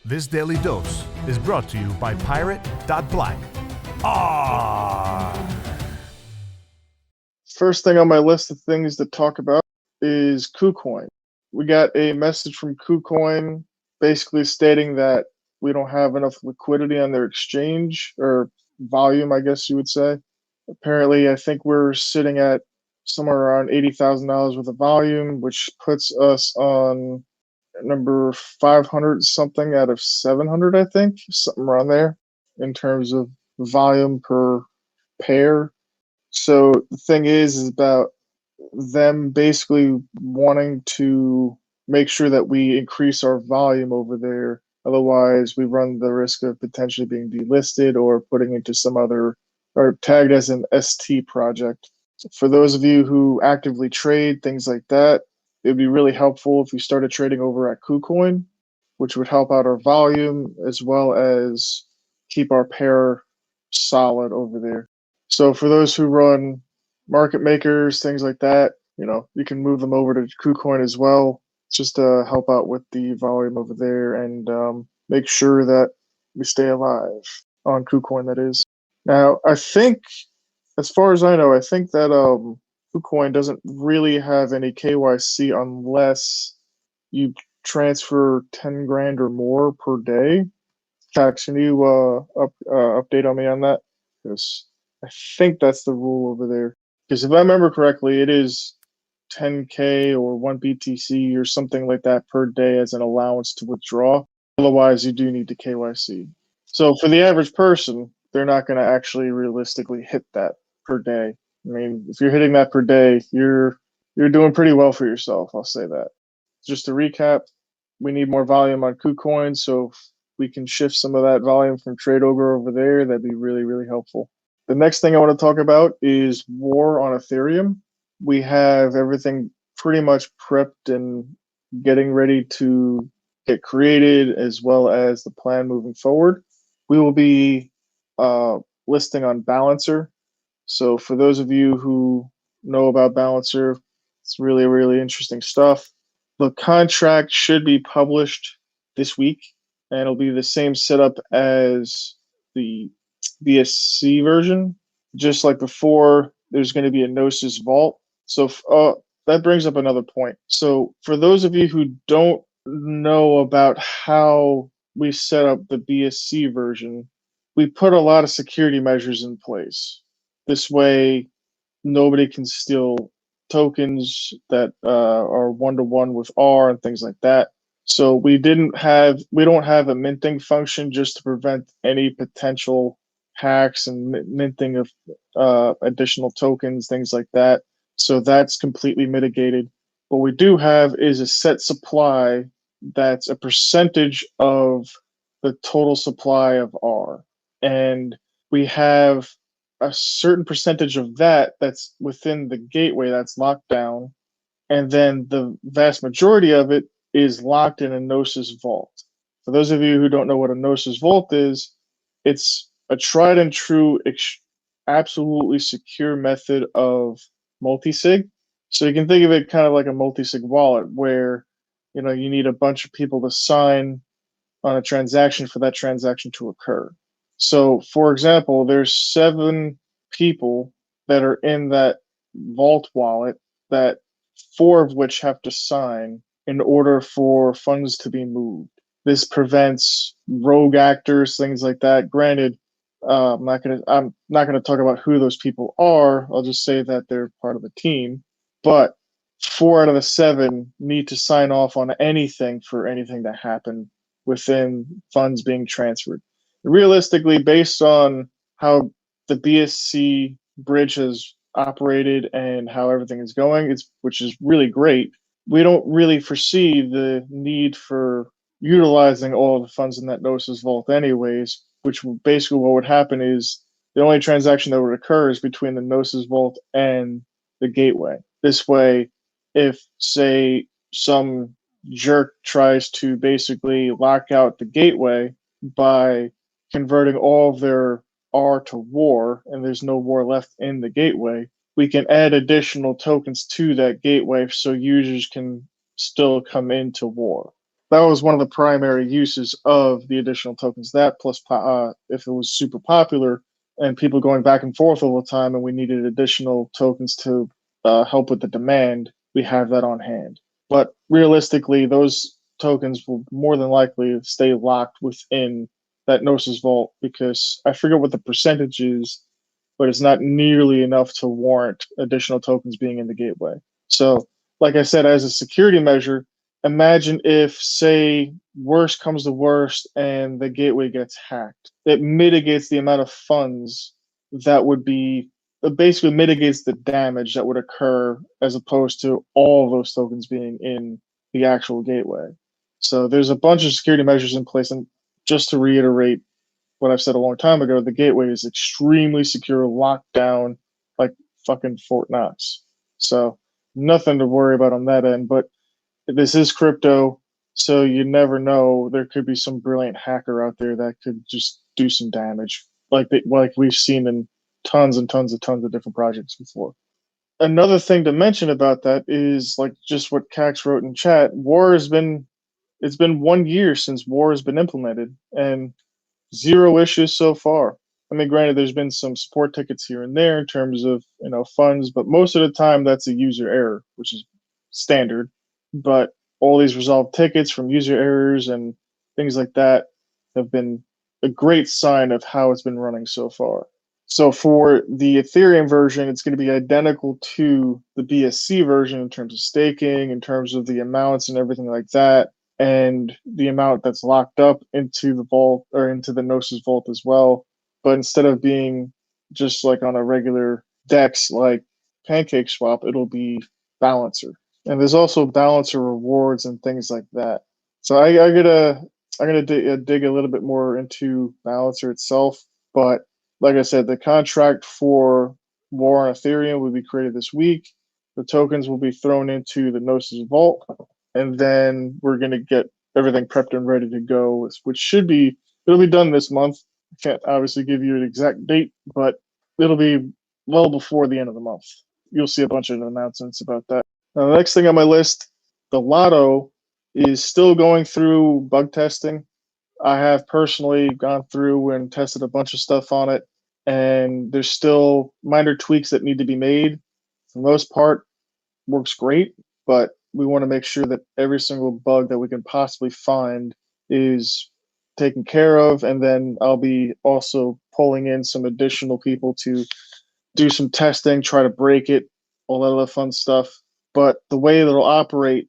This daily dose is brought to you by Pirate.Black. ARRR! First thing on my list of things to talk about is KuCoin. We got a message from KuCoin basically stating that we don't have enough liquidity on their exchange, or volume, I guess you would say. Apparently, I think we're sitting at somewhere around $80,000 worth of volume, which puts us on number 500 something out of 700, I think, something around there in terms of volume per pair. So the thing is about them basically wanting to make sure that we increase our volume over there. Otherwise, we run the risk of potentially being delisted or putting into some other, or tagged as an ST project. For those of you who actively trade, things like that, it would be really helpful if you started trading over at KuCoin, which would help out our volume as well as keep our pair solid over there. So for those who run market makers, things like that, you can move them over to KuCoin as well, just to help out with the volume over there and make sure that we stay alive on KuCoin, that is. Now, I think, as far as I know, I think that KuCoin doesn't really have any KYC unless you transfer 10 grand or more per day. Cax, can you update on me on that? Because I think that's the rule over there. Because if I remember correctly, it is 10K or 1 BTC or something like that per day as an allowance to withdraw. Otherwise, you do need to KYC. So for the average person, they're not going to actually realistically hit that per day. I mean, if you're hitting that per day, you're doing pretty well for yourself. I'll say that. Just to recap, we need more volume on KuCoin, so if we can shift some of that volume from trade over there, that'd be really, really helpful. The next thing I want to talk about is war on Ethereum. We have everything pretty much prepped and getting ready to get created, as well as the plan moving forward. We will be listing on Balancer. So for those of you who know about Balancer, it's really, really interesting stuff. The contract should be published this week, and it'll be the same setup as the BSC version. Just like before, there's going to be a Gnosis vault. So that brings up another point. So for those of you who don't know about how we set up the BSC version, we put a lot of security measures in place. This way, nobody can steal tokens that are one-to-one with R and things like that. So we don't have a minting function just to prevent any potential hacks and minting of additional tokens, things like that. So that's completely mitigated. What we do have is a set supply that's a percentage of the total supply of R. And we have a certain percentage of that that's within the gateway that's locked down. And then the vast majority of it is locked in a Gnosis vault. For those of you who don't know what a Gnosis vault is, it's a tried and true, absolutely secure method of multi-sig. So you can think of it kind of like a multi-sig wallet where, you need a bunch of people to sign on a transaction for that transaction to occur. So, for example, there's 7 people that are in that vault wallet, that 4 of which have to sign in order for funds to be moved. This prevents rogue actors, things like that. Granted, I'm not gonna talk about who those people are. I'll just say that they're part of the team. But 4 out of the 7 need to sign off on anything for anything to happen within funds being transferred. Realistically, based on how the BSC bridge has operated and how everything is going, which is really great, we don't really foresee the need for utilizing all of the funds in that Gnosis vault anyways, which basically what would happen is the only transaction that would occur is between the Gnosis vault and the gateway. This way, if, say, some jerk tries to basically lock out the gateway by converting all of their R to war, and there's no war left in the gateway, we can add additional tokens to that gateway so users can still come into war. that was one of the primary uses of the additional tokens. That plus if it was super popular and people going back and forth all the time, and we needed additional tokens to help with the demand, we have that on hand. But realistically, those tokens will more than likely stay locked within that Gnosis vault, because I forget what the percentage is, but it's not nearly enough to warrant additional tokens being in the gateway. So, like I said, as a security measure, imagine if, say, worst comes to worst and the gateway gets hacked. It mitigates the amount of funds that would be, it basically mitigates the damage that would occur as opposed to all of those tokens being in the actual gateway. So there's a bunch of security measures in place. And just to reiterate what I've said a long time ago, the gateway is extremely secure, locked down like fucking Fort Knox. So nothing to worry about on that end. But this is crypto, so you never know. There could be some brilliant hacker out there that could just do some damage, like we've seen in tons and tons of different projects before. Another thing to mention about that is, like, just what Cax wrote in chat. It's been 1 year since war has been implemented, and zero issues so far. I mean, granted, there's been some support tickets here and there in terms of funds, but most of the time that's a user error, which is standard. But all these resolved tickets from user errors and things like that have been a great sign of how it's been running so far. So for the Ethereum version, it's going to be identical to the BSC version in terms of staking, in terms of the amounts and everything like that, and the amount that's locked up into the vault or into the Gnosis vault as well. But instead of being just like on a regular DEX like PancakeSwap, it'll be Balancer. And there's also Balancer rewards and things like that. So I'm gonna dig a little bit more into Balancer itself. But like I said, the contract for War on Ethereum will be created this week. The tokens will be thrown into the Gnosis vault, and then we're going to get everything prepped and ready to go, which it'll be done this month. I can't obviously give you an exact date, but it'll be well before the end of the month. You'll see a bunch of announcements about that. Now, the next thing on my list, the Lotto is still going through bug testing. I have personally gone through and tested a bunch of stuff on it, and there's still minor tweaks that need to be made. For the most part, works great, but we want to make sure that every single bug that we can possibly find is taken care of. And then I'll be also pulling in some additional people to do some testing, try to break it, all that other fun stuff. But the way that it'll operate,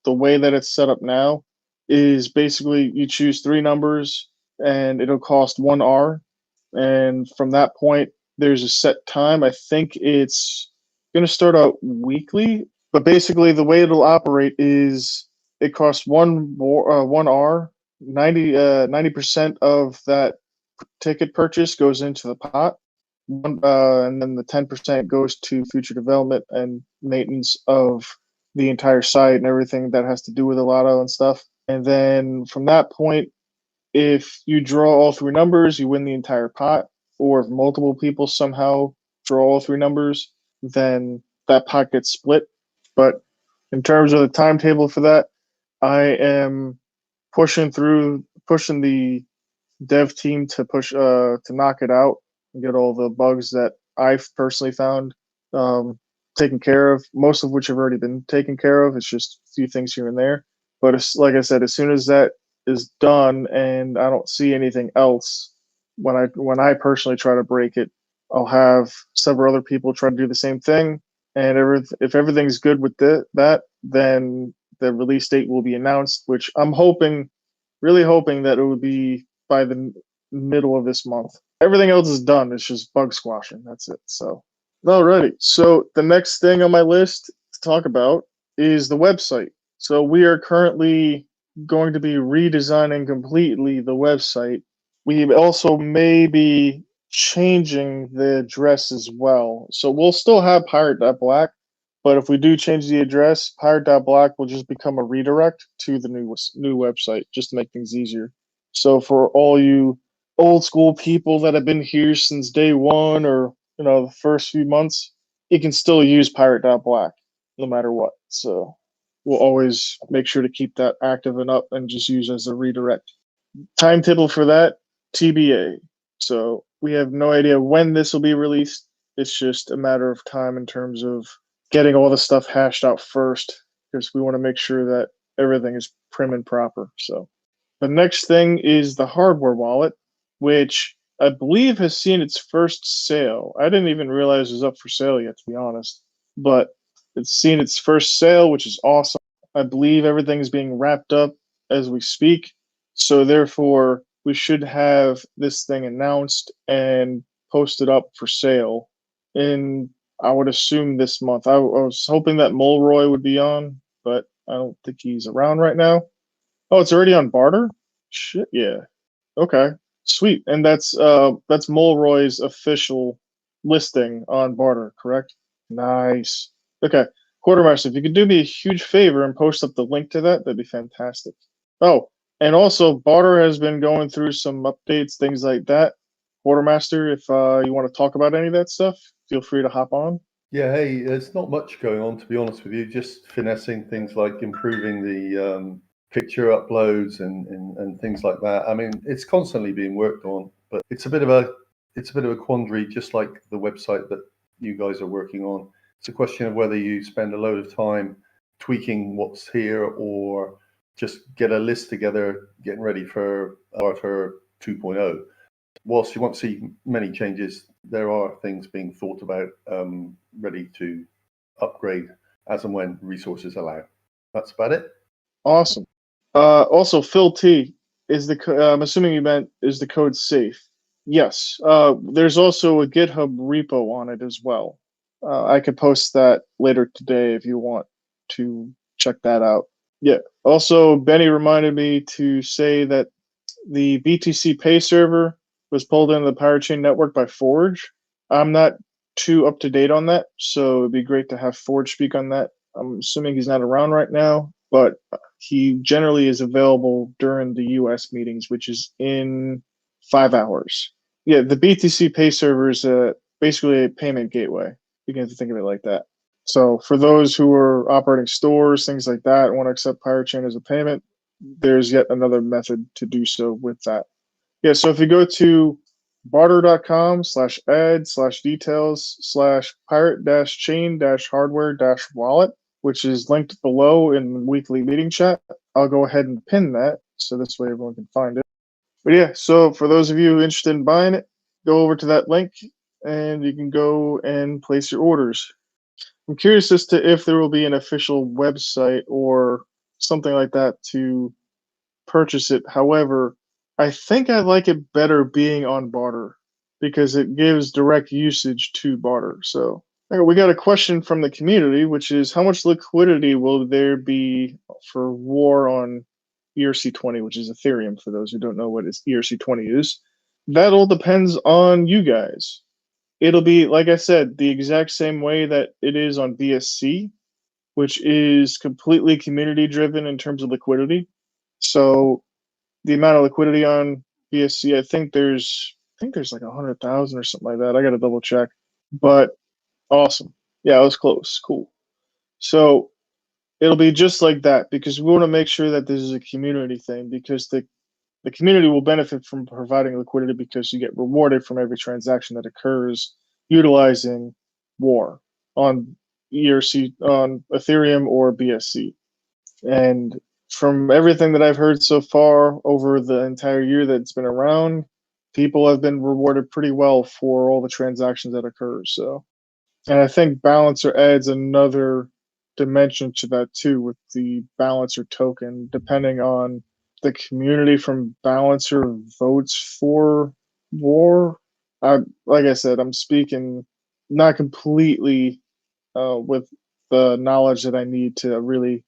the way that it's set up now, is basically you choose three numbers and it'll cost 1 R. And from that point, there's a set time. I think it's going to start out weekly, but basically the way it'll operate is it costs 1 R. 90% of that ticket purchase goes into the pot, and then the 10% goes to future development and maintenance of the entire site and everything that has to do with the lotto and stuff. And then from that point, if you draw all three numbers, you win the entire pot. Or if multiple people somehow draw all three numbers, then that pot gets split. But in terms of the timetable for that, I am pushing the dev team to knock it out and get all the bugs that I've personally found taken care of, most of which have already been taken care of. It's just a few things here and there. But it's, like I said, as soon as that is done and I don't see anything else, when I personally try to break it, I'll have several other people try to do the same thing. And if everything's good with that, then the release date will be announced, which I'm really hoping that it would be by the middle of this month. Everything else is done. It's just bug squashing. That's it. So, alrighty. So the next thing on my list to talk about is the website. So we are currently going to be redesigning completely the website. We also may be changing the address as well. So we'll still have pirate.black, but if we do change the address, pirate.black will just become a redirect to the new website, just to make things easier. So for all you old school people that have been here since day one, or the first few months, you can still use pirate.black no matter what. So we'll always make sure to keep that active and up and just use as a redirect. Timetable for that, TBA. So we have no idea when this will be released. It's just a matter of time in terms of getting all the stuff hashed out first, because we want to make sure that everything is prim and proper. So the next thing is the hardware wallet, which I believe has seen its first sale. I didn't even realize it was up for sale yet, to be honest. But it's seen its first sale, which is awesome. I believe everything is being wrapped up as we speak. So therefore, we should have this thing announced and posted up for sale in, I would assume, this month. I was hoping that Mulroy would be on, but I don't think he's around right now. Oh, it's already on barter? Shit, yeah. Okay, sweet. And that's Mulroy's official listing on barter, correct? Nice. Okay, Quartermaster, if you could do me a huge favor and post up the link to that, that'd be fantastic. Oh, and also barter has been going through some updates, things like that. Quartermaster, if you want to talk about any of that stuff, feel free to hop on. Yeah, hey, there's not much going on, to be honest with you. Just finessing things like improving the picture uploads and things like that. I mean, it's constantly being worked on, but it's a bit of a quandary, just like the website that you guys are working on. It's a question of whether you spend a load of time tweaking what's here or just get a list together, getting ready for ARRR 2.0. Whilst you won't see many changes, there are things being thought about, ready to upgrade as and when resources allow. That's about it. Awesome. Also, Phil T, I'm assuming you meant, is the code safe? Yes. There's also a GitHub repo on it as well. I could post that later today if you want to check that out. Yeah. Also, Benny reminded me to say that the BTC Pay server was pulled into the Pirate Chain network by Forge. I'm not too up to date on that, so it'd be great to have Forge speak on that. I'm assuming he's not around right now, but he generally is available during the US meetings, which is in 5 hours. Yeah, the BTC Pay server is basically a payment gateway. You can think of it like that. So for those who are operating stores, things like that, and want to accept Pirate Chain as a payment, there's yet another method to do so with that. Yeah, so if you go to barter.com/ads/details/pirate-chain-hardware-wallet, which is linked below in the weekly meeting chat, I'll go ahead and pin that so this way everyone can find it. But yeah, so for those of you interested in buying it, go over to that link and you can go and place your orders. I'm curious as to if there will be an official website or something like that to purchase it. However, I think I like it better being on barter because it gives direct usage to barter. So we got a question from the community, which is how much liquidity will there be for war on ERC20, which is Ethereum, for those who don't know what ERC20 is. That all depends on you guys. It'll be, like I said, the exact same way that it is on BSC, which is completely community driven in terms of liquidity. So the amount of liquidity on BSC, I think there's like 100,000 or something like that. I got to double check, but awesome. Yeah, it was close. Cool. So it'll be just like that because we want to make sure that this is a community thing because the community will benefit from providing liquidity because you get rewarded from every transaction that occurs utilizing war on ERC, on Ethereum or BSC. And from everything that I've heard so far over the entire year that it's been around, people have been rewarded pretty well for all the transactions that occur. So, and I think Balancer adds another dimension to that too with the Balancer token, depending on the community from Balancer votes for war. Like I said, I'm speaking not completely with the knowledge that I need to really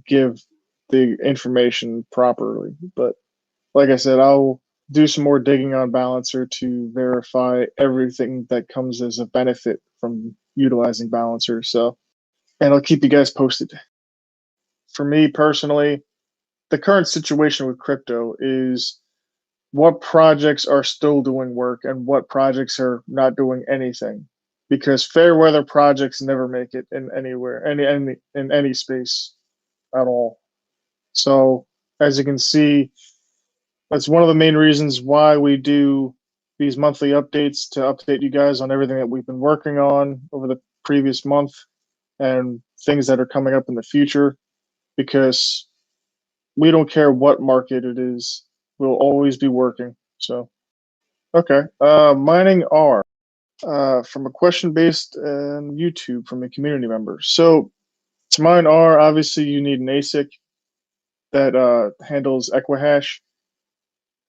give the information properly. But like I said, I'll do some more digging on Balancer to verify everything that comes as a benefit from utilizing Balancer. So, and I'll keep you guys posted. For me personally, the current situation with crypto is what projects are still doing work and what projects are not doing anything. Because fair weather projects never make it in anywhere, in any space. at all. So, as you can see, that's one of the main reasons why we do these monthly updates to update you guys on everything that we've been working on over the previous month and things that are coming up in the future, because we don't care what market it is, we'll always be working. So, okay. Mining R from a question based on YouTube from a community member. So, to mine R, obviously, you need an ASIC that handles Equihash.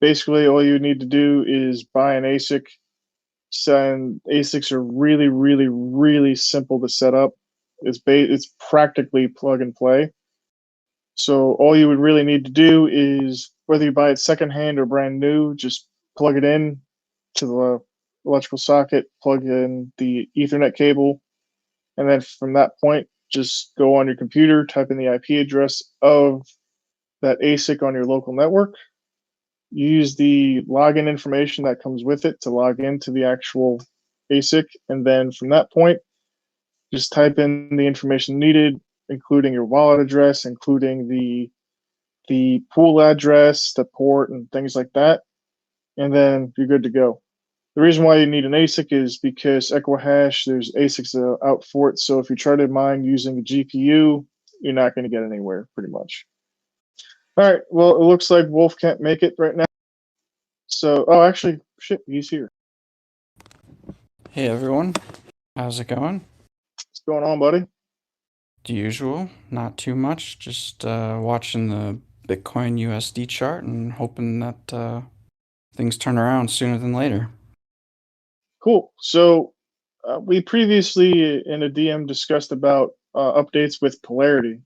Basically, all you need to do is buy an ASIC. And ASICs are really, really, really simple to set up. It's practically plug and play. So all you would really need to do is, whether you buy it secondhand or brand new, just plug it in to the electrical socket, plug in the Ethernet cable, and then from that point, just go on your computer, type in the IP address of that ASIC on your local network. Use the login information that comes with it to log into the actual ASIC, and then from that point, just type in the information needed, including your wallet address, including the pool address, the port, and things like that, and then you're good to go. The reason why you need an ASIC is because Equihash, there's ASICs out for it. So if you try to mine using a GPU, you're not going to get anywhere, pretty much. All right. Well, it looks like Wolf can't make it right now. So, oh, actually, shit, he's here. Hey everyone, how's it going? What's going on, buddy? The usual, not too much, just watching the Bitcoin USD chart and hoping that things turn around sooner than later. Cool. So, we previously in a DM discussed about updates with Polarity.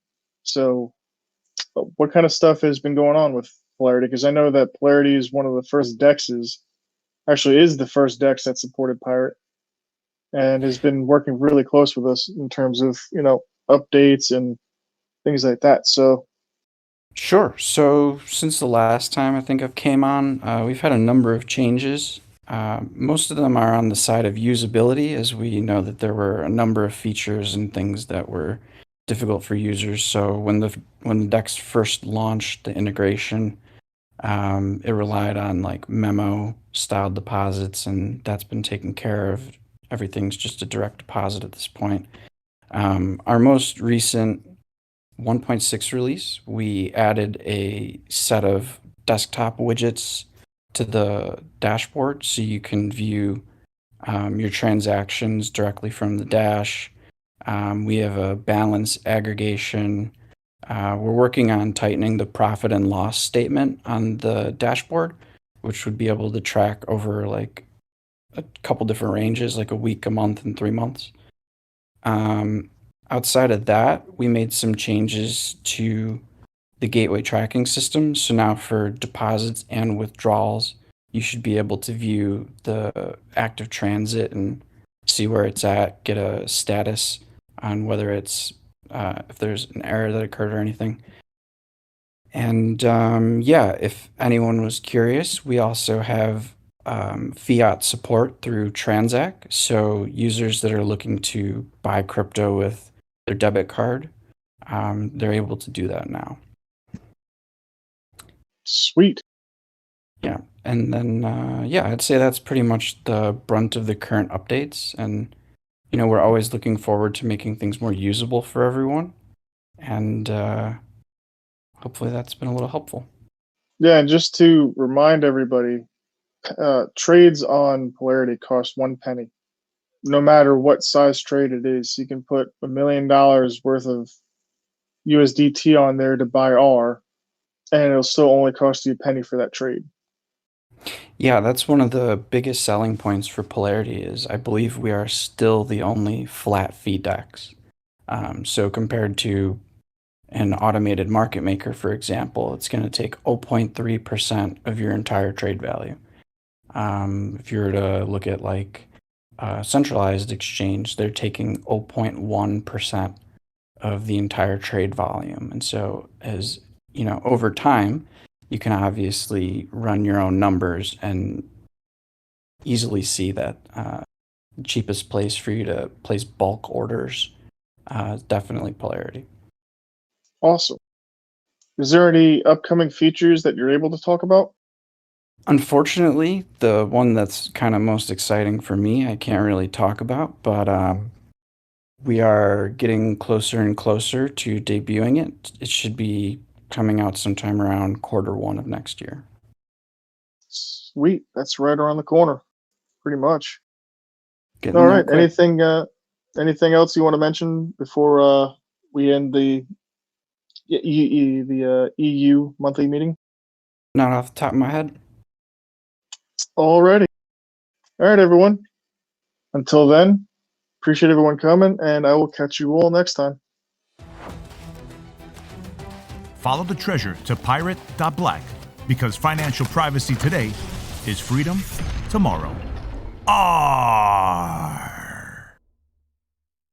So, what kind of stuff has been going on with Polarity? Because I know that Polarity is one of the first dexes, actually is the first dex that supported Pirate, and has been working really close with us in terms of, updates and things like that. So, Sure, so since the last time I think I've came on, we've had a number of changes. Most of them are on the side of usability, as we know that there were a number of features and things that were difficult for users. So when the Dex first launched the integration, it relied on like memo style deposits, and that's been taken care of. Everything's just a direct deposit at this point. Our most recent 1.6 release, we added a set of desktop widgets to the dashboard so you can view your transactions directly from the dash. We have a balance aggregation. We're working on tightening the profit and loss statement on the dashboard, which would be able to track over like a couple different ranges, like a week, a month, and 3 months. Outside of that, we made some changes to the gateway tracking system. So now for deposits and withdrawals, you should be able to view the active transit and see where it's at, get a status on whether it's if there's an error that occurred or anything. And yeah, if anyone was curious, we also have fiat support through Transact. So users that are looking to buy crypto with their debit card, they're able to do that now. sweet. Yeah, and then yeah, I'd say that's pretty much the brunt of the current updates. And we're always looking forward to making things more usable for everyone. And hopefully that's been a little helpful. Yeah, and just to remind everybody, trades on Polarity cost 1 penny. No matter what size trade it is, you can put $1 million worth of USDT on there to buy R, and it'll still only cost you a penny for that trade. Yeah, that's one of the biggest selling points for Polarity is I believe we are still the only flat fee DEX. So compared to an automated market maker, for example, it's going to take 0.3% of your entire trade value. If you were to look at like a centralized exchange, they're taking 0.1% of the entire trade volume. And so as over time, you can obviously run your own numbers and easily see that the cheapest place for you to place bulk orders is definitely Polarity. Awesome. Is there any upcoming features that you're able to talk about? Unfortunately, the one that's kind of most exciting for me, I can't really talk about, but we are getting closer and closer to debuting it. It should be coming out sometime around Q1 of next year. Sweet, that's right around the corner, pretty much. Getting All there right. quick. Anything else you want to mention before we end the EU monthly meeting? Not off the top of my head. Alrighty. All right, everyone. Until then, appreciate everyone coming, and I will catch you all next time. Follow the treasure to pirate.black, because financial privacy today is freedom tomorrow. ARRR!